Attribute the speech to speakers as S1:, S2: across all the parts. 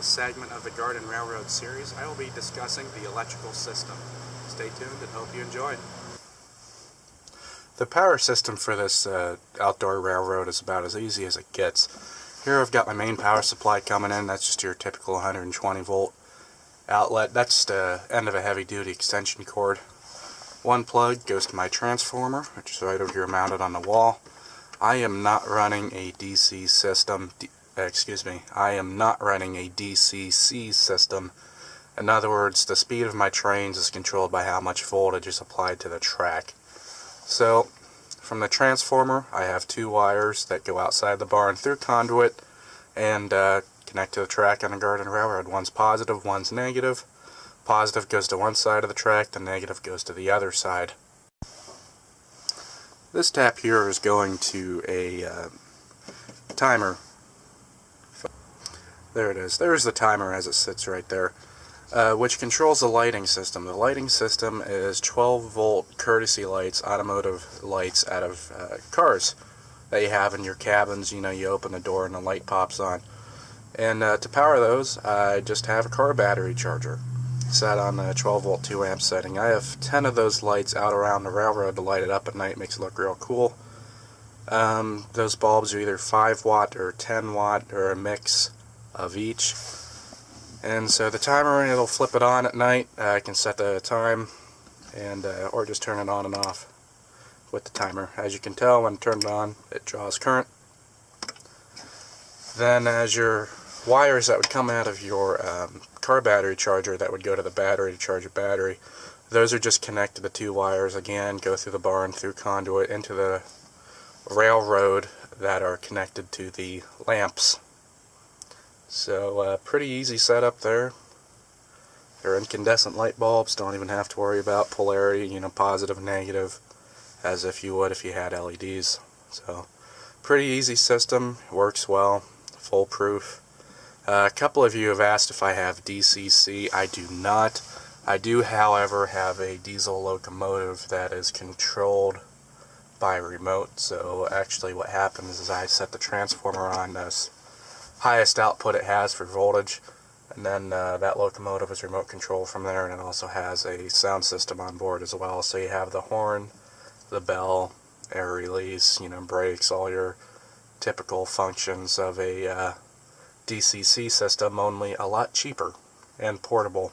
S1: this segment of the Garden Railroad series, I will be discussing the electrical system. Stay tuned and hope you enjoy. The power system for this outdoor railroad is about as easy as it gets. Here I've got my main power supply coming in. That's just your typical 120 volt outlet. That's the end of a heavy duty extension cord. One plug goes to my transformer, which is right over here mounted on the wall. I am not running a DC system. I am not running a DCC system. In other words, the speed of my trains is controlled by how much voltage is applied to the track. So, from the transformer, I have two wires that go outside the barn through conduit and connect to the track on the Garden Railroad. One's positive, one's negative. Positive goes to one side of the track, the negative goes to the other side. This tap here is going to a timer. There it is. There's the timer as it sits right there, which controls the lighting system. The lighting system is 12 volt courtesy lights, automotive lights out of cars that you have in your cabins. You know, you open the door and the light pops on. And to power those, I just have a car battery charger set on the 12 volt 2 amp setting. I have 10 of those lights out around the railroad to light it up at night. Makes it look real cool. Those bulbs are either 5 watt or 10 watt or a mix of each. And so the timer, it'll flip it on at night. I can set the time and or just turn it on and off with the timer. As you can tell, when turned on, it draws current. Then as your wires that would come out of your car battery charger that would go to the battery to charge your battery, those are just connected to 2 wires again, go through the barn, through conduit, into the railroad that are connected to the lamps. So pretty easy setup there. They're incandescent light bulbs, don't even have to worry about polarity, you know, positive, negative, as if you would if you had LEDs. So pretty easy system, works well, foolproof. A couple of you have asked if I have DCC. I do not. I do, however, have a diesel locomotive that is controlled by remote. So actually what happens is I set the transformer on this highest output it has for voltage, and then that locomotive is remote control from there, and it also has a sound system on board as well. So you have the horn, the bell, air release, you know, brakes, all your typical functions of a DCC system, only a lot cheaper and portable.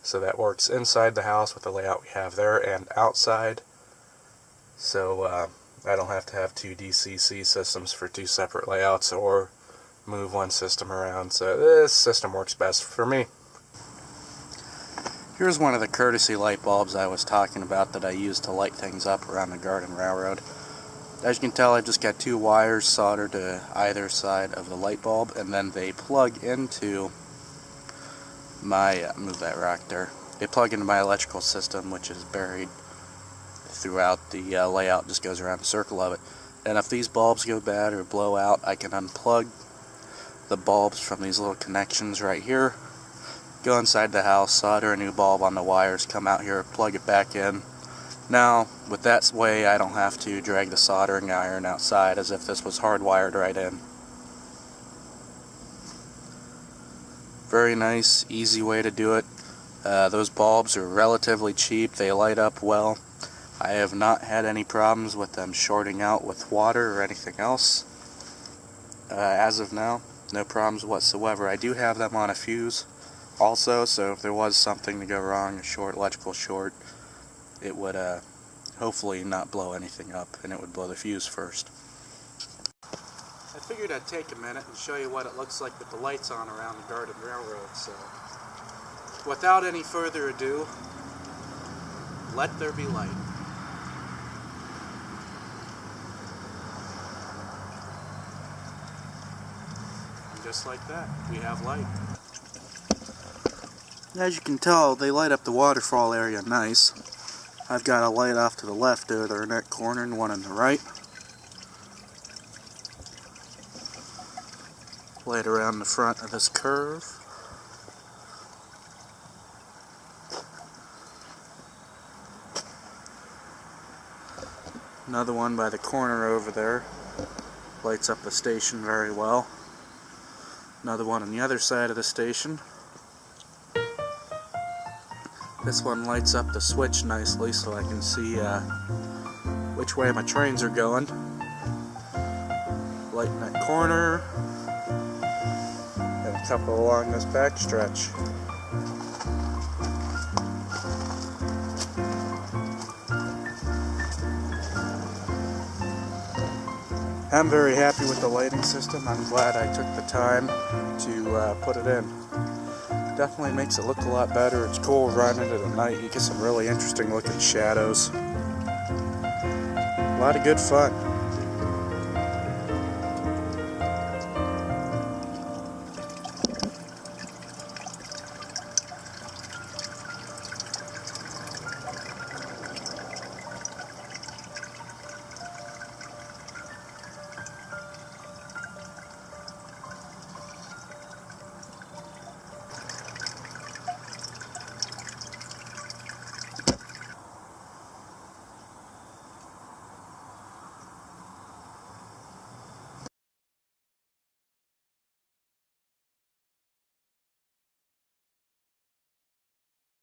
S1: So that works inside the house with the layout we have there, and outside. So I don't have to have 2 DCC systems for 2 separate layouts or move one system around. So this system works best for me. Here's one of the courtesy light bulbs I was talking about that I use to light things up around the Garden Railroad. As you can tell, I've just got 2 wires soldered to either side of the light bulb, and then they plug into my, move that rock there, they plug into my electrical system, which is buried throughout the layout, just goes around the circle of it. And if these bulbs go bad or blow out, I can unplug the bulbs from these little connections right here, go inside the house, solder a new bulb on the wires, come out here, plug it back in. Now, with that way, I don't have to drag the soldering iron outside as if this was hardwired right in. Very nice, easy way to do it. Those bulbs are relatively cheap. They light up well. I have not had any problems with them shorting out with water or anything else. As of now, no problems whatsoever. I do have them on a fuse also, so if there was something to go wrong, a short, electrical short, it would hopefully not blow anything up, and it would blow the fuse first. I figured I'd take a minute and show you what it looks like with the lights on around the Garden Railroad. So without any further ado, let there be light. And just like that, we have light. As you can tell, they light up the waterfall area nice. I've got a light off to the left there in that corner, and one on the right. Light around the front of this curve. Another one by the corner over there. Lights up the station very well.
S2: Another one on the other side of the station. This one lights up the switch nicely so I can see which way my trains are going. Lighting that corner. And a couple along this back stretch. I'm very happy with the lighting system. I'm glad I took the time to put it in. Definitely makes it look a lot better. It's cool running it at night. You get some really interesting looking shadows. A lot of good fun.